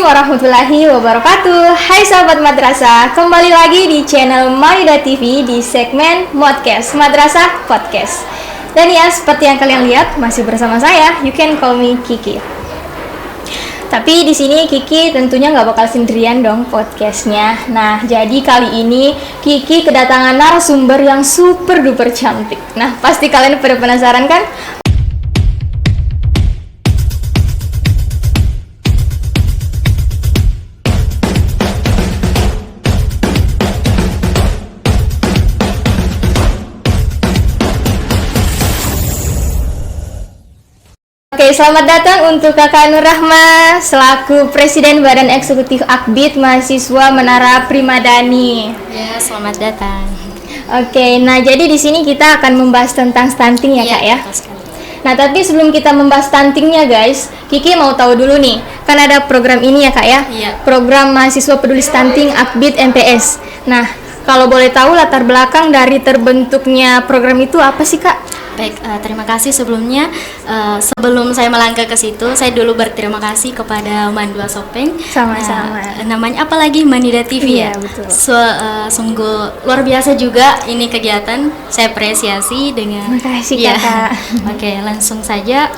warahmatullahi wabarakatuh. Hai sahabat madrasah, kembali lagi di channel Maida TV di segmen Modcast Madrasah Podcast. Dan ya, seperti yang kalian lihat, masih bersama saya, you can call me Kiki. Tapi di sini Kiki tentunya nggak bakal sendirian dong podcastnya. Nah, jadi kali ini Kiki kedatangan narasumber yang super duper cantik. Nah, pasti kalian pada penasaran kan? Oke, selamat datang untuk Kakak Nur Rahma selaku Presiden Badan Eksekutif Akbid Mahasiswa Menara Primadani. Ya, selamat datang. Oke, nah jadi di sini kita akan membahas tentang stunting ya Kak ya. Nah, tapi sebelum kita membahas stuntingnya guys, Kiki mau tahu dulu nih, kan ada program ini ya Kak ya? Iya. Program Mahasiswa Peduli Stunting Akbid MPS. Nah, kalau boleh tahu latar belakang dari terbentuknya program itu apa sih Kak? Baik, terima kasih sebelumnya. Sebelum saya melangkah ke situ, saya dulu berterima kasih kepada Mandua Sopeng. Sama-sama. Namanya apa lagi? Manida TV Iya, ya. betul. Sungguh luar biasa juga ini kegiatan. Saya apresiasi dengan. Makasih Ya. Kakak. Oke, langsung saja.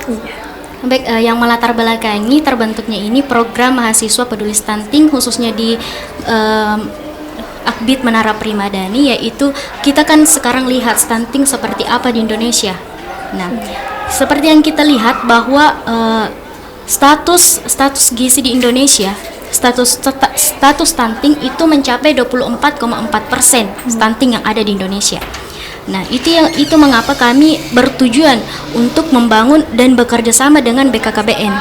Baik, yang melatar belakangi terbentuknya ini program mahasiswa peduli stunting khususnya di Akbid Menara Primadani, yaitu kita kan sekarang lihat stunting seperti apa di Indonesia. Nah, seperti yang kita lihat bahwa status gizi di Indonesia, status stunting itu mencapai 24,4% stunting yang ada di Indonesia. Nah, itu mengapa kami bertujuan untuk membangun dan bekerja sama dengan BKKBN.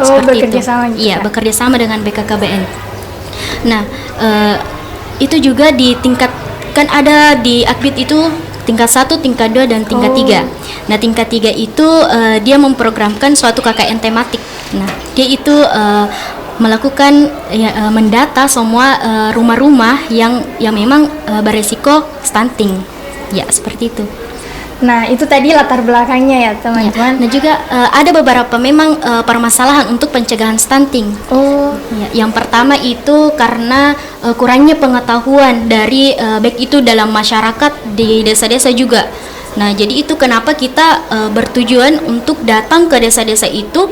Seperti bekerja itu. sama juga. Iya, bekerja sama dengan BKKBN. Nah, itu juga ditingkatkan, ada di Akbid itu tingkat 1, tingkat 2, dan tingkat 3. Nah, tingkat 3 itu dia memprogramkan suatu KKN tematik. Nah, dia itu melakukan mendata semua rumah-rumah yang memang beresiko stunting. Ya, seperti itu. Nah, itu tadi latar belakangnya ya teman-teman. Nah, juga ada beberapa memang permasalahan untuk pencegahan stunting. Ya, yang pertama itu karena kurangnya pengetahuan dari baik itu dalam masyarakat di desa-desa juga. Nah, jadi itu kenapa kita bertujuan untuk datang ke desa-desa itu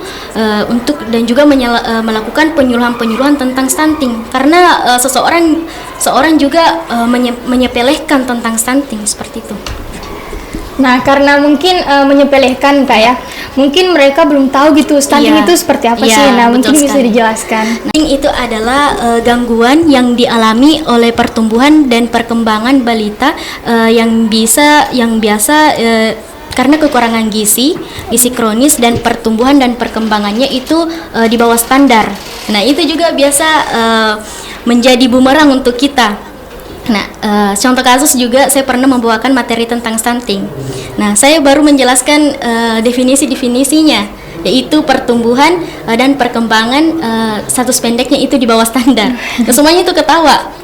dan juga melakukan penyuluhan tentang stunting, karena seorang juga menyepelekan tentang stunting seperti itu. Nah, karena mungkin menyepelekan Kak ya, mungkin mereka belum tahu gitu stunting Iya. itu seperti apa Iya, sih. Nah, betul mungkin bisa sekali. dijelaskan. Stunting itu adalah gangguan yang dialami oleh pertumbuhan dan perkembangan balita yang biasa karena kekurangan gizi kronis, dan pertumbuhan dan perkembangannya itu di bawah standar. Nah, itu juga biasa menjadi bumerang untuk kita. Nah, contoh kasus juga saya pernah membawakan materi tentang stunting. Nah, saya baru menjelaskan definisinya, yaitu pertumbuhan dan perkembangan status pendeknya itu di bawah standar. Nah, semuanya itu ketawa.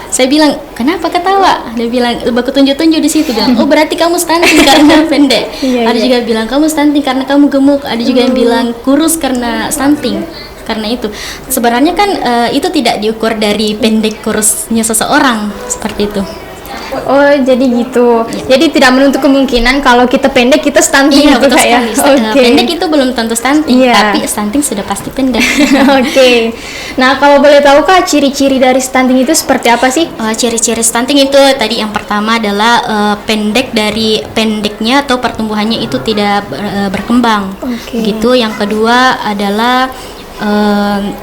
Saya bilang, kenapa ketawa? Dia bilang, baku tunjuk-tunjuk di situ, bilang, oh berarti kamu stunting karena pendek. Ada juga bilang kamu stunting karena kamu gemuk. Ada juga yang bilang kurus karena stunting. Karena itu sebenarnya kan itu tidak diukur dari pendek kurusnya seseorang, seperti itu. Oh, jadi gitu. Jadi tidak menutup kemungkinan kalau kita pendek kita stunting Iya, gitu betul Kak ya. sekali. Oke. Pendek itu belum tentu stunting, Iya. tapi stunting sudah pasti pendek. Oke. Nah, kalau boleh tahu Kak, ciri-ciri dari stunting itu seperti apa sih? Ciri-ciri stunting itu tadi yang pertama adalah pendeknya atau pertumbuhannya itu tidak berkembang. Oke. Gitu. Yang kedua adalah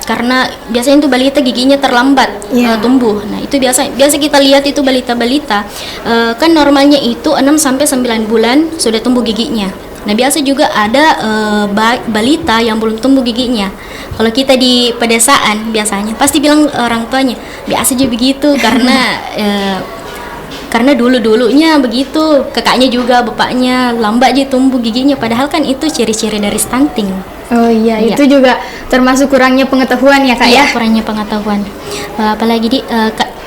karena biasanya itu balita giginya terlambat tumbuh. Nah, itu biasa kita lihat itu balita kan normalnya itu 6 sampai 9 bulan sudah tumbuh giginya. Nah, biasa juga ada balita yang belum tumbuh giginya. Kalau kita di pedesaan biasanya pasti bilang orang tuanya, biasa aja begitu karena dulunya begitu, kakaknya juga bapaknya lambat aja tumbuh giginya, padahal kan itu ciri-ciri dari stunting. Oh iya, Iya. itu juga termasuk kurangnya pengetahuan ya Kak ya? Kurangnya pengetahuan. Apalagi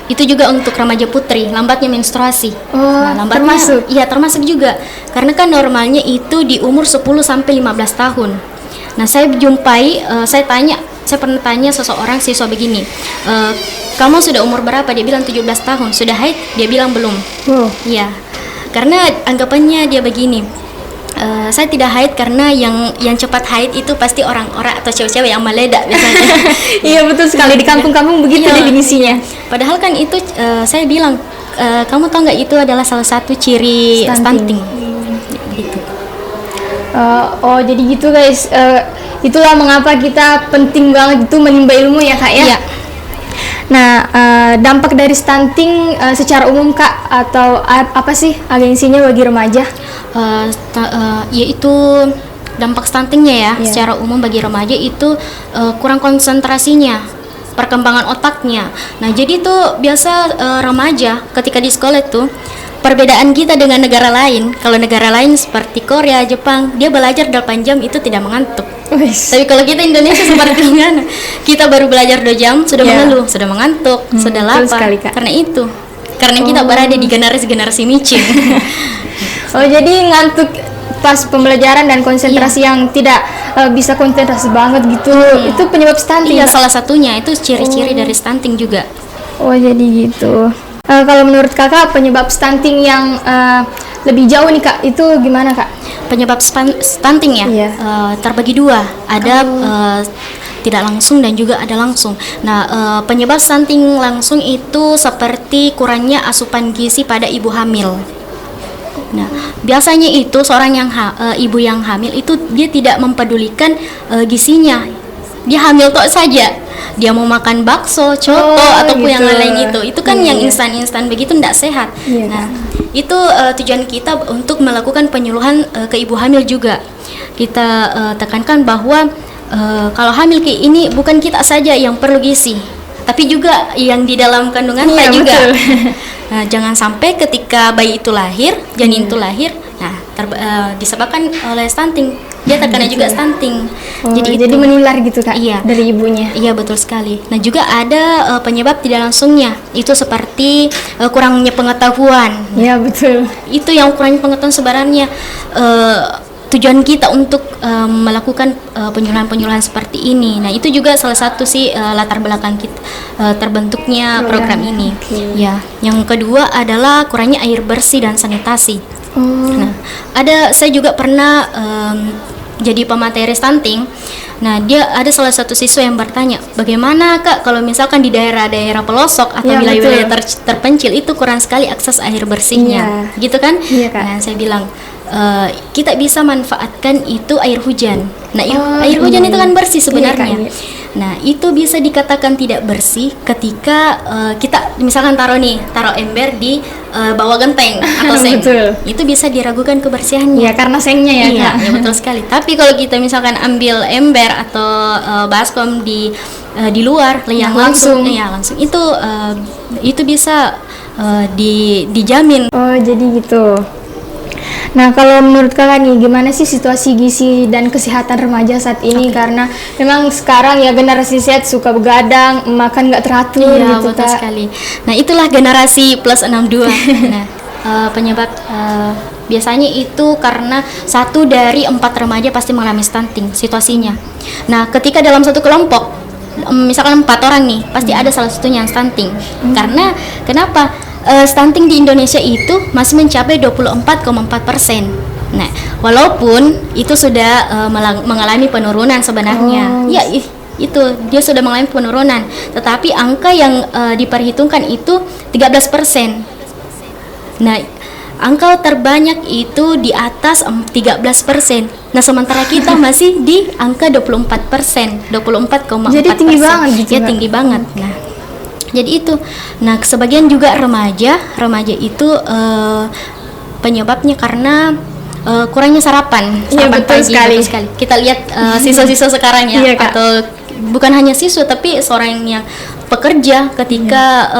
itu juga untuk remaja putri, lambatnya menstruasi. Oh, termasuk? Iya, termasuk juga. Karena kan normalnya itu di umur 10 sampai 15 tahun. Nah, saya tanya saya pernah tanya seseorang siswa begini, kamu sudah umur berapa? Dia bilang 17 tahun. Sudah haid? Dia bilang belum. Iya, karena anggapannya dia begini, saya tidak haid karena yang cepat haid itu pasti orang-orang atau cewek-cewek yang meledak biasanya. Iya betul sekali, di kampung-kampung begitu Iya, definisinya. Padahal kan itu saya bilang, kamu tahu nggak itu adalah salah satu ciri stunting. Gitu. Jadi gitu guys, itulah mengapa kita penting banget itu menimba ilmu ya kak ya. Iya. Nah, dampak dari stunting secara umum kak, atau apa sih agensinya bagi remaja? Yaitu dampak stuntingnya ya, secara umum bagi remaja itu kurang konsentrasinya, perkembangan otaknya. Nah jadi tuh biasa remaja ketika di sekolah tuh, perbedaan kita dengan negara lain, kalau negara lain seperti Korea, Jepang, dia belajar 8 jam itu tidak mengantuk. Tapi kalau kita Indonesia seperti mana? Kita baru belajar 2 jam sudah mengeluh, sudah mengantuk, sudah lapar. Sekali, Kak. Karena kita berada di generasi micin. Jadi ngantuk pas pembelajaran dan konsentrasi yang tidak bisa konsentrasi banget gitu, itu penyebab stunting. Iya, salah satunya itu ciri-ciri dari stunting juga. Jadi gitu. Kalau menurut kakak penyebab stunting yang lebih jauh nih kak, itu gimana kak? Penyebab stunting ya, terbagi 2, ada tidak langsung dan juga ada langsung. Nah, penyebab stunting langsung itu seperti kurangnya asupan gizi pada ibu hamil. Nah, biasanya itu seorang ibu yang hamil itu dia tidak mempedulikan gizinya. Dia hamil tok saja. Dia mau makan bakso, coto ataupun gitu. yang lain itu kan yang instan-instan begitu tidak sehat. Nah, itu tujuan kita untuk melakukan penyuluhan ke ibu hamil juga. Kita tekankan bahwa kalau hamil kayak ini bukan kita saja yang perlu gizi, tapi juga yang di dalam kandungan juga. Nah, jangan sampai ketika bayi itu lahir, janin itu lahir, nah disebabkan oleh stunting, dia terkena juga stunting. Jadi menular gitu kak? Iya, dari ibunya. Iya betul sekali. Nah juga ada penyebab tidak langsungnya, itu seperti kurangnya pengetahuan. Iya betul. Itu yang kurangnya pengetahuan sebenarnya. Tujuan kita untuk melakukan penyuluhan-penyuluhan seperti ini. Nah itu juga salah satu sih latar belakang kita terbentuknya program ini. Ya, yang kedua adalah kurangnya air bersih dan sanitasi. Nah, saya juga pernah jadi pemateri stunting. Nah, dia ada salah satu siswa yang bertanya, bagaimana kak kalau misalkan di daerah-daerah pelosok atau wilayah-wilayah terpencil itu kurang sekali akses air bersihnya, gitu kan? Nah, saya bilang kita bisa manfaatkan itu air hujan. Nah, air hujan itu kan bersih sebenarnya. Nah, itu bisa dikatakan tidak bersih ketika kita misalkan taruh ember di bawah genteng atau seng. Itu bisa diragukan kebersihannya. Iya, karena sengnya ya. Iya, ya betul sekali. Tapi kalau kita misalkan ambil ember atau baskom di luar, yang langsung itu bisa dijamin. Jadi gitu. Nah, kalau menurut kakak nih, gimana sih situasi gizi dan kesehatan remaja saat ini? Karena memang sekarang ya generasi Z suka begadang, makan nggak teratur gitu betul sekali. Nah, itulah generasi plus 62. Nah, penyebab biasanya itu karena 1 dari 4 remaja pasti mengalami stunting situasinya. Nah, ketika dalam satu kelompok, misalkan 4 orang nih, pasti ada salah satunya yang stunting. Karena kenapa? Stunting di Indonesia itu masih mencapai 24,4%. Nah, walaupun itu sudah mengalami penurunan sebenarnya. Itu dia sudah mengalami penurunan, tetapi angka yang diperhitungkan itu 13%. Nah, angka terbanyak itu di atas 13%. Nah, sementara kita masih di angka 24%, 24,4%. Jadi tinggi banget gitu. Ya, tinggi banget. Nah, jadi itu. Nah, sebagian juga remaja itu penyebabnya karena kurangnya sarapan betul pagi. sekali. Betul sekali. Kita lihat siswa-siswa sekarang ya, atau bukan hanya siswa tapi seorang yang pekerja ketika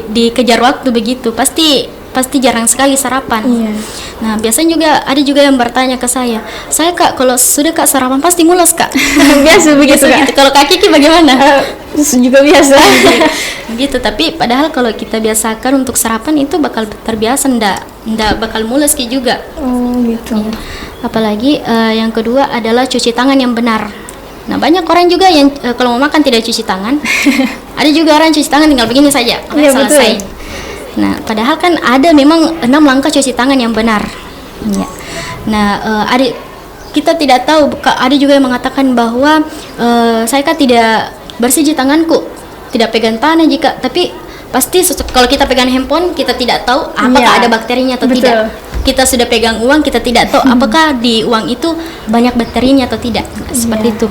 dikejar waktu begitu pasti jarang sekali sarapan. Nah, biasanya juga ada yang bertanya ke saya kak kalau sudah kak sarapan pasti mules kak. Biasa begitu kak. Gitu. Kalau kak Kiki bagaimana? Juga biasa. Gitu. Tapi padahal kalau kita biasakan untuk sarapan itu bakal terbiasa, ndak bakal mules Ki juga. Gitu. Ya. Apalagi yang kedua adalah cuci tangan yang benar. Nah, banyak orang juga yang kalau mau makan tidak cuci tangan. Ada juga orang cuci tangan tinggal begini saja, Iya, selesai. betul. Nah, padahal kan ada memang 6 langkah cuci tangan yang benar. Ya. Nah, kita tidak tahu. Ada juga yang mengatakan bahwa saya kan tidak bersih tanganku, tidak pegang tanah jika, tapi pasti kalau kita pegang handphone kita tidak tahu apakah ada bakterinya atau betul. tidak. Kita sudah pegang uang, kita tidak tahu apakah di uang itu banyak bakterinya atau tidak. Nah, seperti itu.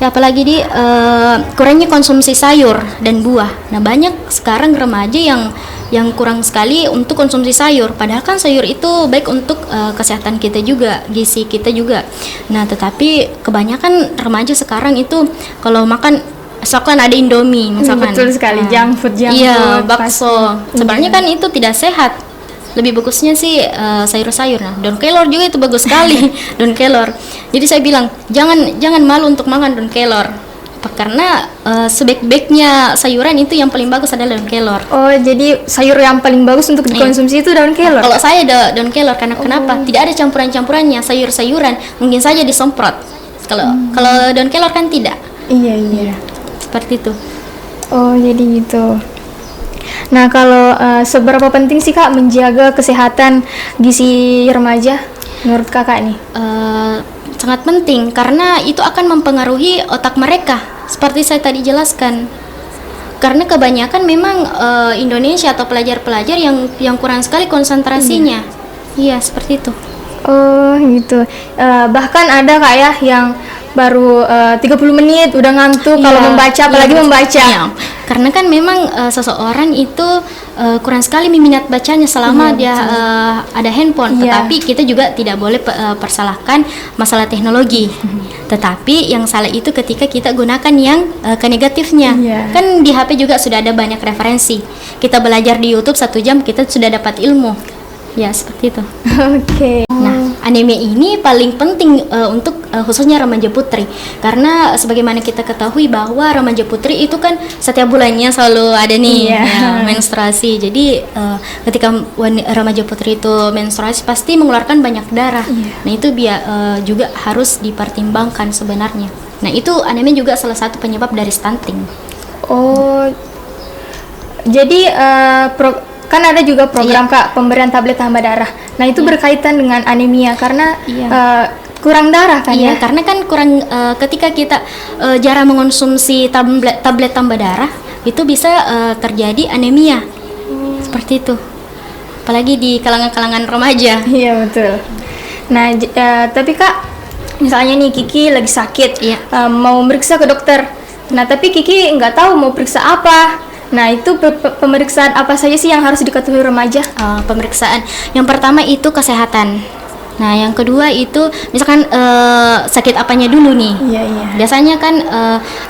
Ya, apalagi kurangnya konsumsi sayur dan buah. Nah, banyak sekarang remaja yang kurang sekali untuk konsumsi sayur. Padahal kan sayur itu baik untuk kesehatan kita juga, gizi kita juga. Nah, tetapi kebanyakan remaja sekarang itu kalau makan misalkan ada Indomie, misalkan. Betul sekali, junk food. Iya, bakso. Sebenarnya kan itu tidak sehat. Lebih bagusnya sih sayur-sayur. Nah, daun kelor juga itu bagus sekali. Daun kelor. Jadi saya bilang jangan malu untuk makan daun kelor. Karena sebaik-baiknya sayuran itu yang paling bagus adalah daun kelor. Oh, jadi sayur yang paling bagus untuk dikonsumsi itu daun kelor. Kalau saya daun kelor karena kenapa? Tidak ada campuran-campurannya, sayur-sayuran mungkin saja disemprot. Kalau daun kelor kan tidak. Iya. Seperti itu. Oh, jadi gitu. Nah, kalau seberapa penting sih Kak menjaga kesehatan gizi remaja menurut Kakak nih? Sangat penting karena itu akan mempengaruhi otak mereka seperti saya tadi jelaskan. Karena kebanyakan memang Indonesia atau pelajar-pelajar yang kurang sekali konsentrasinya. Iya, seperti itu. Oh, gitu. Bahkan ada Kak ya yang baru 30 menit udah ngantuk kalau membaca, apalagi membaca. Iya. Karena kan memang seseorang itu kurang sekali minat bacanya selama dia ada handphone. Tetapi kita juga tidak boleh persalahkan masalah teknologi. Tetapi yang salah itu ketika kita gunakan yang ke negatifnya. Kan di HP juga sudah ada banyak referensi. Kita belajar di YouTube 1 jam kita sudah dapat ilmu. Ya, seperti itu. Oke. Nah, anemia ini paling penting untuk khususnya remaja putri, karena sebagaimana kita ketahui bahwa remaja putri itu kan setiap bulannya selalu ada nih menstruasi. Jadi ketika remaja putri itu menstruasi pasti mengeluarkan banyak darah. Nah, itu juga harus dipertimbangkan sebenarnya. Nah, itu anemia juga salah satu penyebab dari stunting. Oh, jadi kan ada juga program Kak pemberian tablet tambah darah. Nah, itu berkaitan dengan anemia karena kurang darah kan ya? Karena kan kurang ketika kita jarang mengonsumsi tablet tambah darah, itu bisa terjadi anemia. Seperti itu. Apalagi di kalangan-kalangan remaja. Iya, betul. Nah, tapi Kak, misalnya nih Kiki lagi sakit, mau meriksa ke dokter. Nah, tapi Kiki nggak tahu mau periksa apa. Nah, itu pemeriksaan apa saja sih yang harus diketahui remaja? Pemeriksaan yang pertama itu kesehatan. Nah, yang kedua itu misalkan sakit apanya dulu nih. Biasanya kan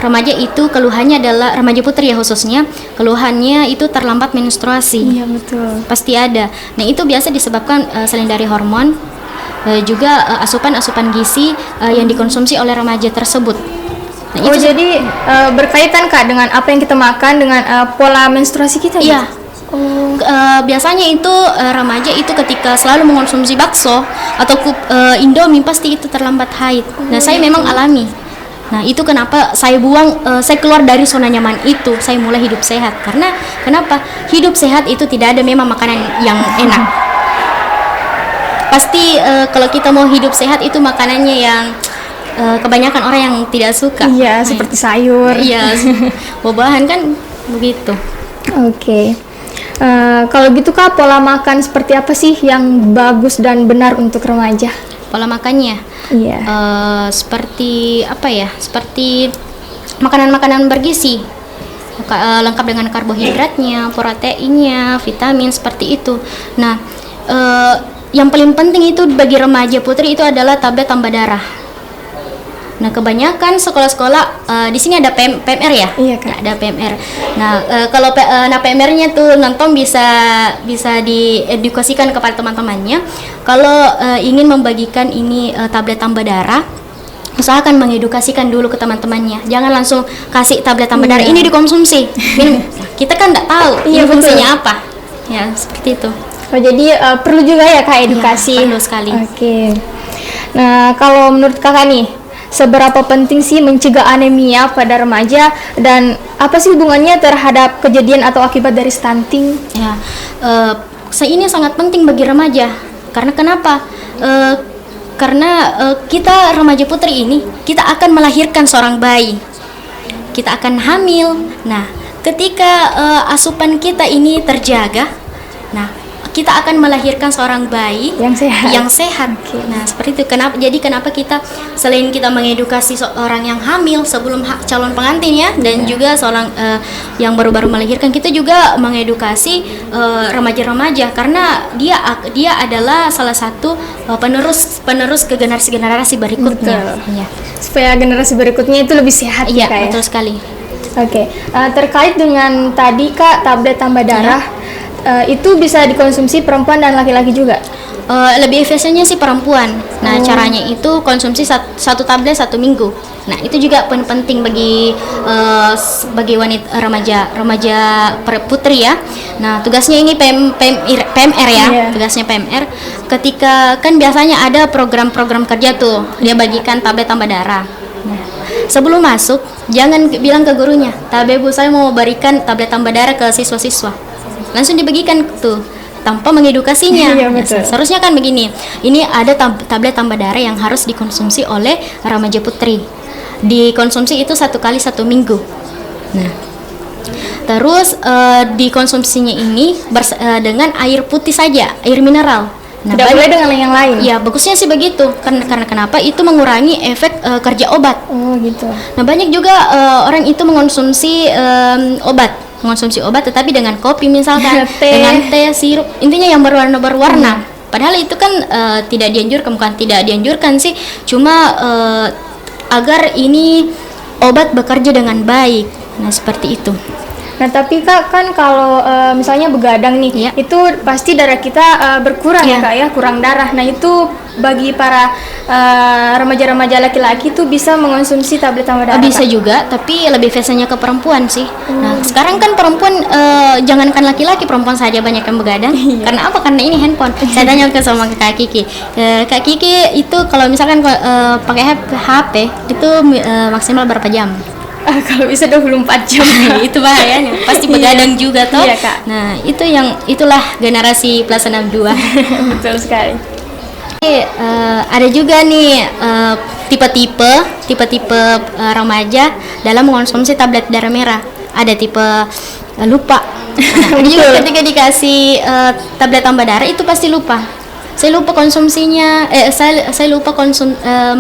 remaja itu keluhannya adalah remaja putri ya khususnya, keluhannya itu terlambat menstruasi. Iya, betul. Pasti ada. Nah, itu biasa disebabkan selain dari hormon juga asupan gizi yang dikonsumsi oleh remaja tersebut. Nah, jadi berkaitan Kak dengan apa yang kita makan dengan pola menstruasi kita? Iya. Biasanya itu remaja itu ketika selalu mengonsumsi bakso atau Indomie pasti itu terlambat haid. Nah, saya memang alami. Nah, itu kenapa saya saya keluar dari zona nyaman itu, saya mulai hidup sehat. Karena kenapa? Hidup sehat itu tidak ada memang makanan yang enak. Pasti kalau kita mau hidup sehat itu makanannya yang kebanyakan orang yang tidak suka. Iya, seperti sayur. Iya, buah-buahan kan begitu. Oke. Kalau gitu Kak, pola makan seperti apa sih yang bagus dan benar untuk remaja? Pola makannya? Iya. Seperti apa ya? Seperti makanan-makanan bergizi, lengkap dengan karbohidratnya, proteinnya, vitamin seperti itu. Nah, yang paling penting itu bagi remaja putri itu adalah tablet tambah darah. Nah, kebanyakan sekolah-sekolah di sini ada PMR ya? Iya, Kak. Ada PMR. Nah, kalau PMR-nya tuh nonton bisa diedukasikan kepada teman-temannya. Kalau ingin membagikan ini tablet tambah darah, usahakan mengedukasikan dulu ke teman-temannya. Jangan langsung kasih tablet tambah darah ini dikonsumsi. Kita kan nggak tahu ini fungsinya apa. Ya, seperti itu. Oh, jadi perlu juga ya Kak edukasi. Ya, perlu sekali. Oke. Nah, kalau menurut Kakak nih, seberapa penting sih mencegah anemia pada remaja dan apa sih hubungannya terhadap kejadian atau akibat dari stunting? Ya, ini sangat penting bagi remaja. Karena kenapa? Karena kita remaja putri ini kita akan melahirkan seorang bayi, kita akan hamil. Nah, ketika asupan kita ini terjaga, nah kita akan melahirkan seorang bayi yang sehat. Okay. Nah, seperti itu. Kenapa kita selain kita mengedukasi seorang yang hamil sebelum calon pengantin ya, dan juga seorang yang baru-baru melahirkan, kita juga mengedukasi remaja-remaja karena dia adalah salah satu penerus ke generasi berikutnya. Ya. Supaya generasi berikutnya itu lebih sehat. Iya, betul sekali. Oke. Terkait dengan tadi Kak, tablet tambah darah. Itu bisa dikonsumsi perempuan dan laki-laki juga? Lebih efisiennya sih perempuan. Nah, caranya itu konsumsi satu tablet 1 minggu. Nah, itu juga penting bagi wanita remaja putri ya. Nah, tugasnya ini PMR ya. Tugasnya PMR. Ketika kan biasanya ada program-program kerja tuh, dia bagikan tablet tambah darah. Nah, sebelum masuk jangan bilang ke gurunya, "Bu, saya mau berikan tablet tambah darah ke siswa-siswa." Langsung dibagikan tuh tanpa mengedukasinya. Iya, betul. Seharusnya kan begini, ini ada tablet tambah darah yang harus dikonsumsi oleh remaja putri. Dikonsumsi itu 1 kali 1 minggu. Nah, terus dikonsumsinya ini dengan air putih saja, air mineral. Nah, tidak boleh dengan yang lain. Ya, bagusnya sih begitu. Karena kenapa? Itu mengurangi efek kerja obat. Oh, gitu. Nah, banyak juga orang itu mengonsumsi obat tetapi dengan kopi misalkan, dengan teh, sirup, intinya yang berwarna-warna. Padahal itu kan tidak dianjurkan sih, cuma agar ini obat bekerja dengan baik. Nah, seperti itu. Nah, tapi Kak, kan kalau misalnya begadang nih, itu pasti darah kita berkurang ya Kak ya, kurang darah. Nah, itu bagi para remaja-remaja laki-laki itu bisa mengonsumsi tablet tambah darah? Bisa Kak? juga, tapi lebih biasanya ke perempuan sih. Nah, sekarang kan perempuan, jangankan laki-laki, perempuan saja banyak yang begadang. Karena apa? Karena ini handphone. Saya tanya sama Kak Kiki. Kak Kiki itu kalau misalkan pakai HP itu maksimal berapa jam? Kalau bisa 24 jam. Itu bahayanya. Pasti begadang juga toh. Iya, Kak. Nah, itulah generasi plus 62. Betul sekali. Ada juga nih tipe-tipe remaja dalam mengonsumsi tablet darah merah. Ada tipe lupa. Nah, juga ketika dikasih tablet tambah darah itu pasti lupa. Saya lupa konsumsinya, saya lupa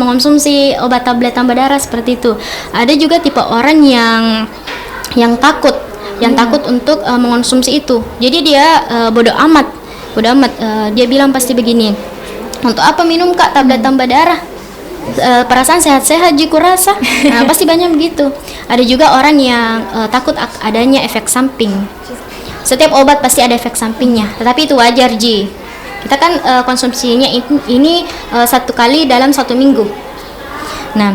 mengonsumsi obat tablet tambah darah seperti itu. Ada juga tipe orang yang takut, untuk mengonsumsi itu. Jadi dia bodoh amat. Dia bilang pasti begini, untuk apa minum Kak tablet tambah darah? Perasaan sehat-sehat jiku rasa. Nah, pasti banyak begitu. Ada juga orang yang takut adanya efek samping. Setiap obat pasti ada efek sampingnya, tetapi itu wajar Ji. Kita kan konsumsinya ini 1 kali dalam 1 minggu. Nah,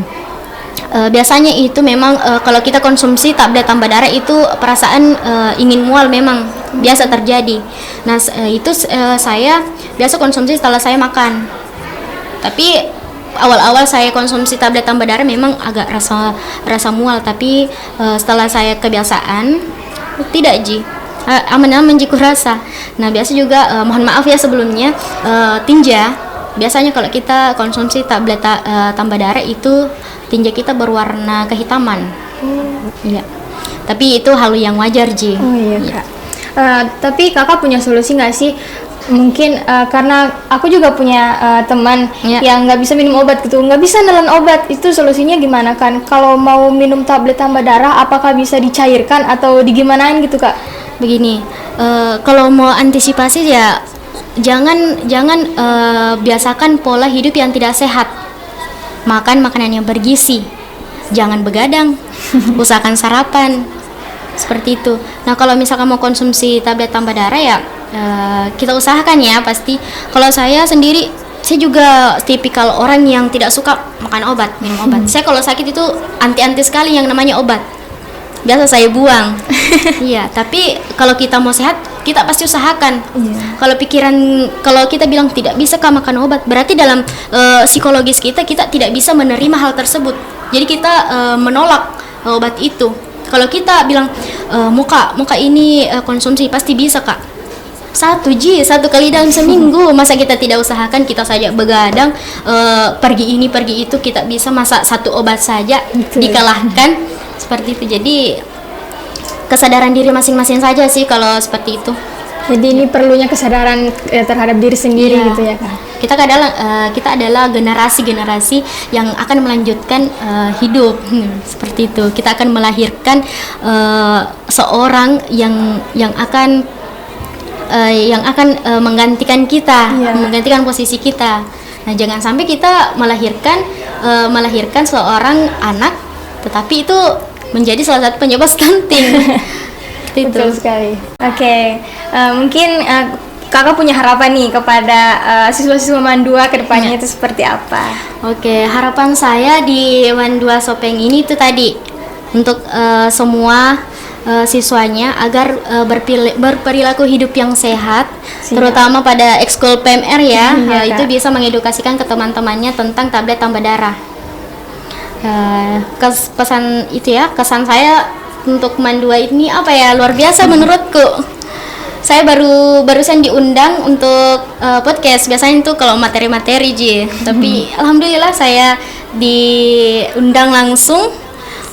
biasanya itu memang kalau kita konsumsi tablet tambah darah itu perasaan ingin mual memang biasa terjadi. Nah, itu saya biasa konsumsi setelah saya makan. Tapi awal-awal saya konsumsi tablet tambah darah memang agak rasa mual, tapi setelah saya kebiasaan tidak Ji. Aman-aman jiku rasa. Nah, biasa juga mohon maaf ya sebelumnya, tinja biasanya kalau kita konsumsi tablet tambah darah itu tinja kita berwarna kehitaman. Iya. Tapi itu hal yang wajar Ji. Oh iya Kak. Tapi Kakak punya solusi nggak sih? Mungkin karena aku juga punya teman yang nggak bisa minum obat gitu, nggak bisa nelen obat. Itu solusinya gimana kan? Kalau mau minum tablet tambah darah, apakah bisa dicairkan atau digimanain gitu Kak? Begini, kalau mau antisipasi ya jangan biasakan pola hidup yang tidak sehat. Makan makanan yang bergizi, jangan begadang, usahakan sarapan, seperti itu. Nah, kalau misalkan mau konsumsi tablet tambah darah ya kita usahakan ya pasti. Kalau saya sendiri, saya juga tipikal orang yang tidak suka makan obat, minum obat. Saya kalau sakit itu anti sekali yang namanya obat. Biasa saya buang. Iya, tapi kalau kita mau sehat kita pasti usahakan. Iya. Kalau kita bilang tidak bisa Kak makan obat, berarti dalam psikologis kita tidak bisa menerima hal tersebut. Jadi kita menolak obat itu. Kalau kita bilang muka ini konsumsi pasti bisa Kak. Satu kali dalam seminggu, masa kita tidak usahakan, kita saja begadang pergi ini pergi itu, kita bisa masa satu obat saja dikalahkan seperti itu. Jadi kesadaran diri masing-masing saja sih kalau seperti itu. Jadi ini perlunya kesadaran terhadap diri sendiri gitu ya Kak. Kita adalah generasi yang akan melanjutkan hidup seperti itu. Kita akan melahirkan seorang yang akan menggantikan kita, menggantikan posisi kita. Nah, jangan sampai kita melahirkan seorang anak, tetapi itu menjadi salah satu penyebab stunting. Betul sekali. Oke, mungkin Kakak punya harapan nih kepada siswa-siswa Mandua ke depannya itu seperti apa? Oke, harapan saya di Mandua Sopeng ini itu tadi untuk semua siswanya agar berperilaku hidup yang sehat, terutama pada ekskul PMR ya, itu bisa mengedukasikan ke teman-temannya tentang tablet tambah darah. Kesan saya untuk Mandua ini apa ya, luar biasa menurutku. Saya barusan diundang untuk podcast. Biasanya itu kalau materi-materi tapi alhamdulillah saya diundang langsung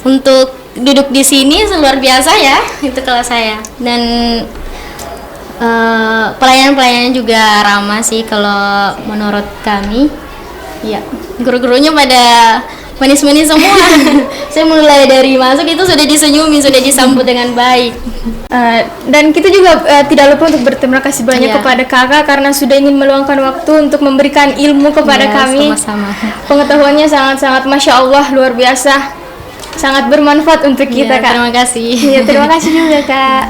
untuk duduk di sini, luar biasa ya itu kalau saya. Dan pelayan-pelayannya juga ramah sih kalau menurut kami. Ya, guru-gurunya pada manis-manis semua. Saya mulai dari masuk itu sudah disenyumi, sudah disambut dengan baik. Dan kita juga tidak lupa untuk berterima kasih banyak kepada Kakak karena sudah ingin meluangkan waktu untuk memberikan ilmu kepada kami. Sama-sama. Pengetahuannya sangat-sangat Masya Allah, luar biasa, sangat bermanfaat untuk kita Kak. Terima kasih. Iya, terima kasih juga Kak.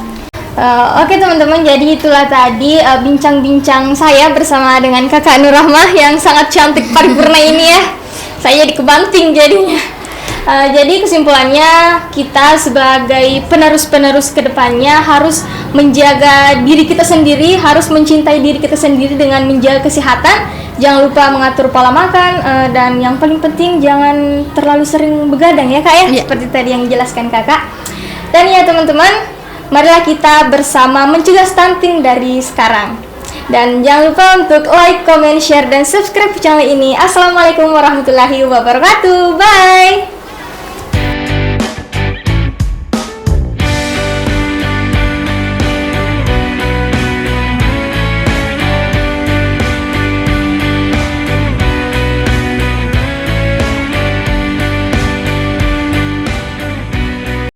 Oke teman-teman, jadi itulah tadi bincang-bincang saya bersama dengan Kakak Nur Rahmah yang sangat cantik paripurna ini ya. Saya jadi kebanting jadinya. Jadi kesimpulannya, kita sebagai penerus-penerus kedepannya harus menjaga diri kita sendiri, harus mencintai diri kita sendiri dengan menjaga kesehatan. Jangan lupa mengatur pola makan, dan yang paling penting jangan terlalu sering begadang ya Kak ya, seperti tadi yang dijelaskan Kakak. Dan ya teman-teman, marilah kita bersama mencegah stunting dari sekarang. Dan jangan lupa untuk like, comment, share, dan subscribe channel ini. Assalamualaikum warahmatullahi wabarakatuh. Bye.